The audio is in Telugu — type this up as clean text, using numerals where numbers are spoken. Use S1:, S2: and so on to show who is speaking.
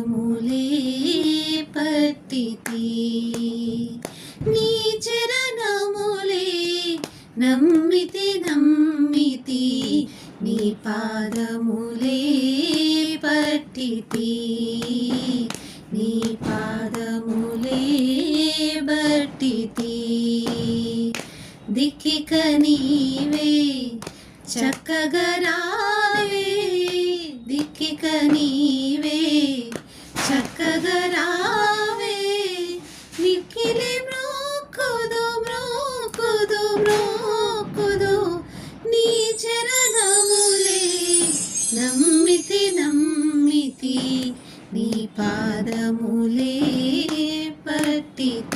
S1: పాదములే పట్టితి నీ చరణములే నమ్మితి నీ పాదములే పట్టితి నీ పాదములే బట్టితి దిక్కిక నీవే చక్కగా రావే దిక్కిక నీవే చక్కగా రావే మిక్కిలి మ్రోకుదు నీ చరణములే నమ్మితి నీ పాదములే పట్టితి